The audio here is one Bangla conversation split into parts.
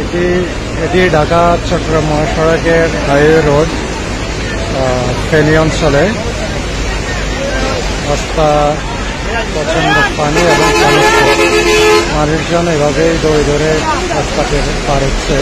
এটি ঢাকা চট্টগ্রাম মহাসড়কের হাইওয়ে রোড ফেনী অঞ্চলে। রাস্তা প্রচন্ড পানি এবং মানুষজন এভাবেই দৌড়ে দৌড়ে রাস্তাকে পার হচ্ছে।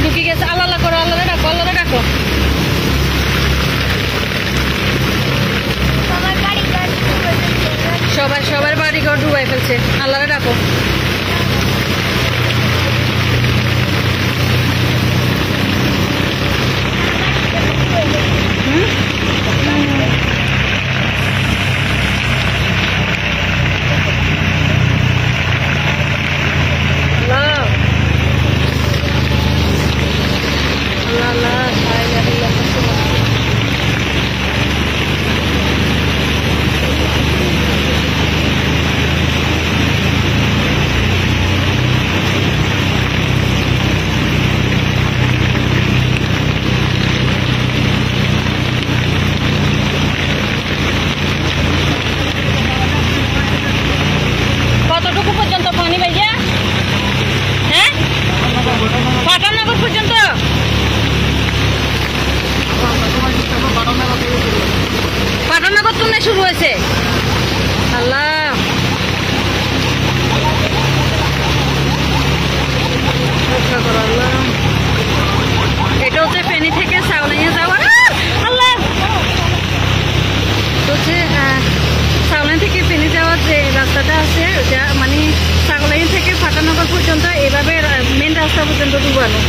ঢুকে গেছে। আল্লাহ করো, আল্লাহ ডাকো, আল্লাহ ডাকো। সবার বাড়ি ঘর ডুবাই ফেলছে। আল্লাহ ডাকো। শুরু হয়েছে। আল্লাহ এটা হচ্ছে ফেনী থেকে সাউলাইয়া যাওয়া। আল্লাহ হচ্ছে সাউলাইন থেকে ফেনী যাওয়ার যে রাস্তাটা আছে ওটা মানে সাউলাইন থেকে ফাটানগর পর্যন্ত এভাবে মেন রাস্তা পর্যন্ত ডুবানো।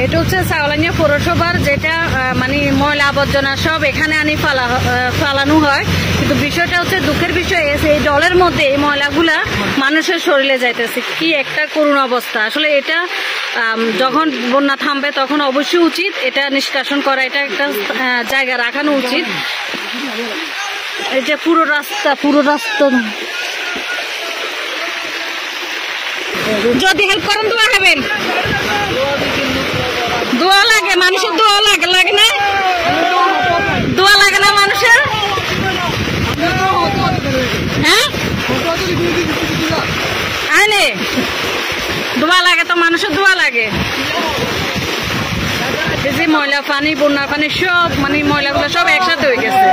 এটা হচ্ছে সাওলানিয়া পৌরসভার, যেটা মানে ময়লা আবর্জনা সব এখানে আনি ফালানো হয়। কিন্তু বিষয়টা হচ্ছে দুঃখের বিষয়, এই জলের মধ্যে এই ময়লাগুলা মানুষের শরীরে যাইতেছে। কি একটা করুণ অবস্থা। আসলে এটা যখন বন্যা থামবে তখন অবশ্যই উচিত এটা নিষ্কাশন করা, এটা একটা জায়গা রাখানো উচিত। এই যে পুরো রাস্তা যদি হেল্প করেন দোয়া খাবেন, দোয়া লাগে মানুষের, দোয়া লাগে না, দোয়া লাগে না মানুষের। হ্যাঁ আইনে দোয়া লাগে তো, মানুষের দোয়া লাগে। এই যে ময়লা পানি, বন্যার পানি সব মানে ময়লাগুলো সব একসাথে হয়ে গেছে।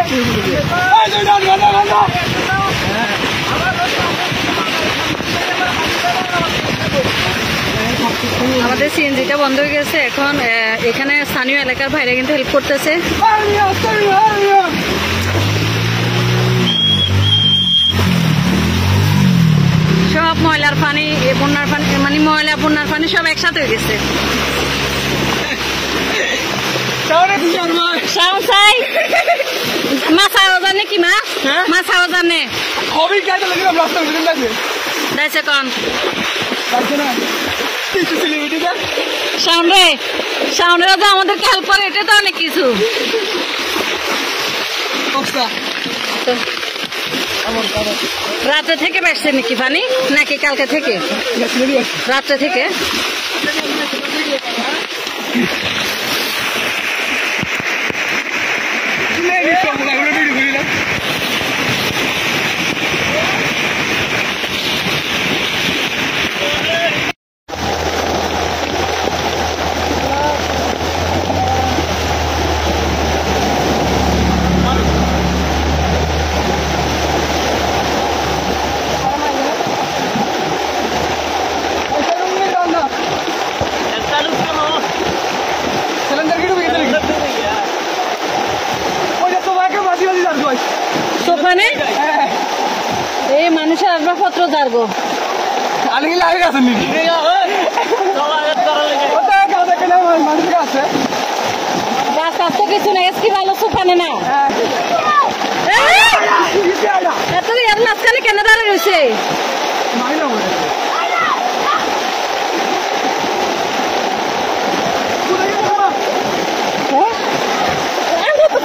আমাদের সিএনজিটা বন্ধ হয়ে গেছে এখন। এখানে স্থানীয় এলাকার ভাইরা কিন্তু হেল্প করতেছে। সব ময়লার পানি, বন্যার পানি মানে ময়লা বন্যার পানি সব একসাথে হয়ে গেছে। মাছ আওয়া জানে কি মাছ আওয়া জানে দাইছে কন সামনেরা তো আমাদেরকে হেল্প করে, এটা তো অনেক কিছু। রাত্রে থেকে বেসছে নাকি পানি, নাকি কালকে থেকে? রাত্রে থেকে। এই মানুষের আসবাবপত্র জারগো রাস্তা তো কিছু নেই, কি ভালো সুখানে না এত এর মাঝখানে কেন দাঁড়িয়ে রয়েছে?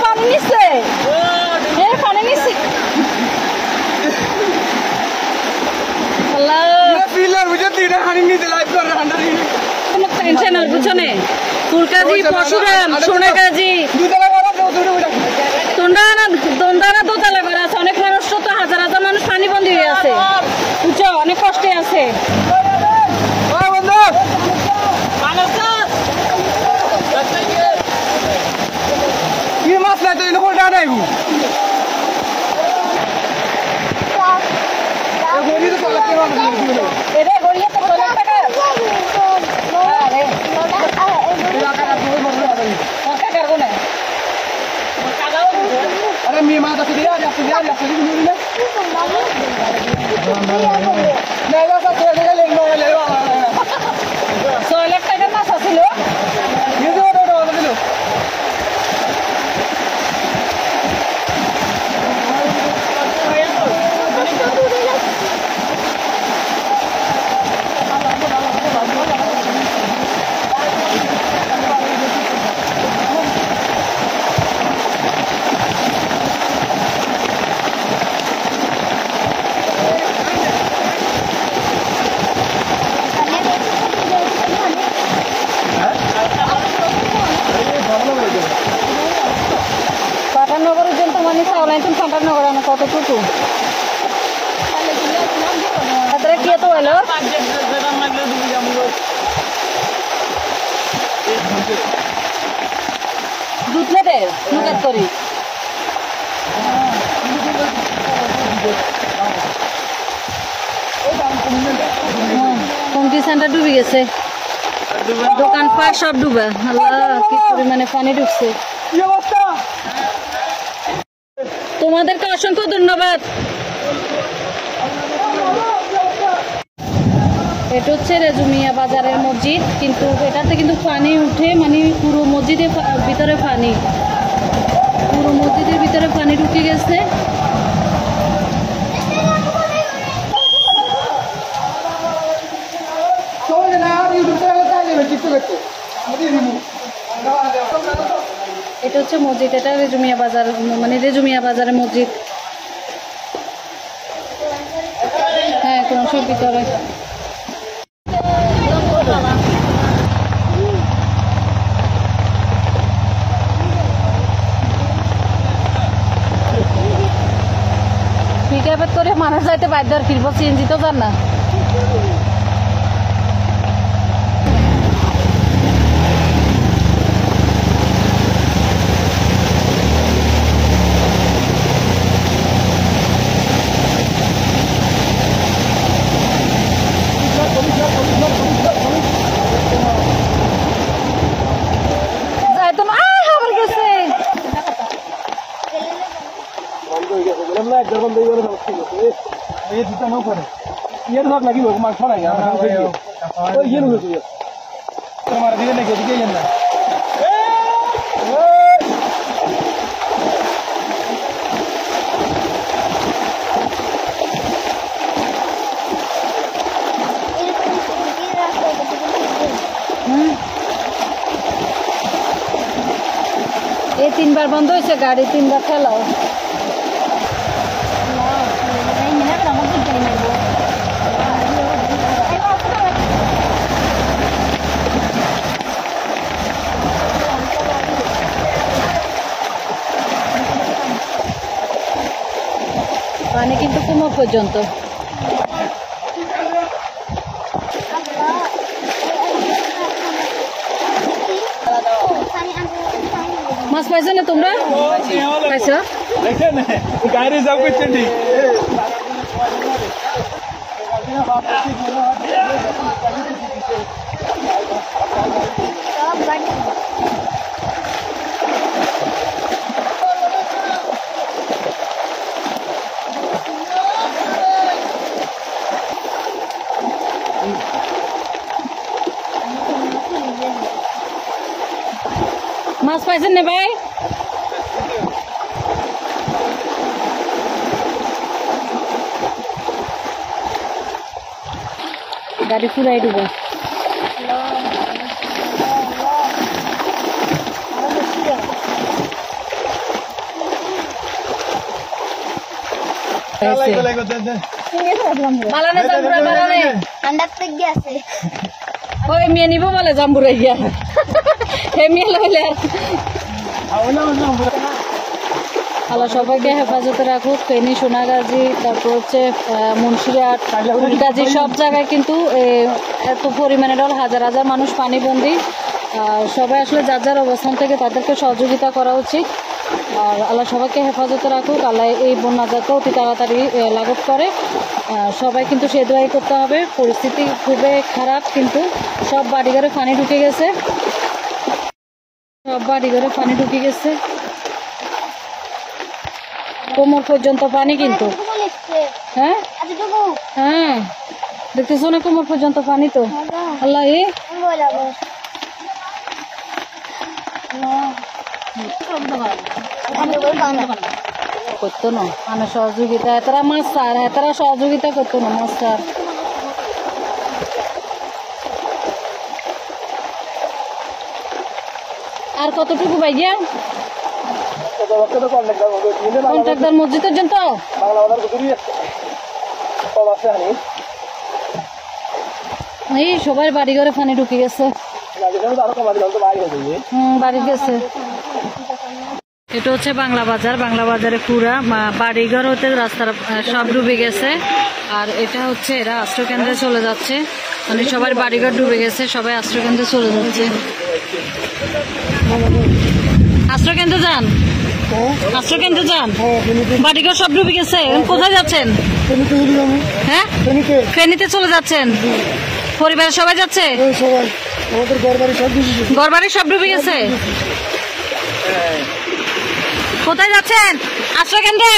পানি নিচ্ছে, পানি নিচ্ছে। কোনো টেনশন আর বুঝনে ফুলকাজি, পশুরাম, সোনাগাজি, দন্ডানা দোতলা করে আছে। অনেক মানুষ তো হাজার হাজার মানুষ পানি বন্দী হয়ে আছে, বুঝছো, অনেক কষ্টে আছে। কতটুকু কি তো হলো দুধ নেবে নুকাত করি কমিটি সেন্টার ডুবে গেছে, দোকানপাট সব ডুবে। আল্লাহ কি পরিমাণে পানি ঢুকছে। তোমাদেরকে অসংখ্য ধন্যবাদ। এটা হচ্ছে রেজুমিয়া বাজারের মসজিদ, কিন্তু এটাতে কিন্তু পানি উঠে, মানে পুরো মসজিদের ভিতরে পানি, পুরো মসজিদের ভিতরে পানি ঢুকে গেছে। এটা হচ্ছে মসজিদ, এটা রেজুমিয়া বাজার, মানে রেজুমিয়া বাজারের মসজিদ। হ্যাঁ, কোন সব ভিতরে। পিকআপের করে মানুষ যাইতে বাধ্য, আর ফিরবো সিএনজি তো যান না। এই 3 বার বন্ধ হয়েছে গাড়ি, 3 বার ফেলাও। পানি কিন্তু কোমর পর্যন্ত। মাছ পাইছো না তোমরা? পাইছো? গাড়ি যাও করছেন ঠিক। মাছ পাইছেন না ভাই? গাড়ি ফুরাই দিব। ওই মেয়ে নিব বলে জাম্বুরা গিয়া আল্লাহ সবাইকে হেফাজতে রাখুক। ফেনী, সোনাগাজী, তারপর হচ্ছে মুন্সিরহাট, ফুলগাজী, সব জায়গায় কিন্তু এত পরিমাণে হাজার হাজার মানুষ পানিবন্দী। সবাই আসলে যার যার অবস্থান থেকে তাদেরকে সহযোগিতা করা উচিত। আর আল্লাহ সবাইকে হেফাজতে রাখুক, আল্লাহ এই বন্যা যাতে অতি তাড়াতাড়ি লাঘব করে। সবাই কিন্তু সে দোয়াই করতে হবে। পরিস্থিতি খুবই খারাপ, কিন্তু সব বাড়িঘরে পানি ঢুকে গেছে, সব বাড়িঘরে পানি ঢুকে গেছে, কোমর পর্যন্ত পানি। কিন্তু হ্যাঁ হ্যাঁ দেখতেছো না, কোমর পর্যন্ত পানি। তো আল্লাহ করতো না মানে সহযোগিতা, এতরা মাছ সার, এতরা সহযোগিতা করতো না মাছ সার। আর কতটুকু ভাইয়া কন্ট্রাক্টর মসজিদ পর্যন্ত? এই সবার বাড়ি ঘরে পানি ঢুকে গেছে, বাড়ি গেছে। এটা হচ্ছে বাংলা বাজার। বাংলা বাজারে পুরা বাড়িঘর হতে রাস্তার সব ডুবে গেছে। আর এটা হচ্ছে এরা আশ্রয়কেন্দ্রে চলে যাচ্ছে, মানে সবার বাড়িঘর ডুবে গেছে, সবাই আশ্রয়কেন্দ্রে চলে যাচ্ছে। আশ্রয়কেন্দ্রে যান, আশ্রয়কেন্দ্রে যান, বাড়িঘর সব ডুবে গেছে। কোথায় যাচ্ছেন? হ্যাঁ, ফেনীতে চলে যাচ্ছেন? পরিবারের সবাই যাচ্ছে? ঘর বাড়ি সব ডুবে গেছে। কোথায় যাচ্ছেন? আশ্রয়কেন্দ্রে।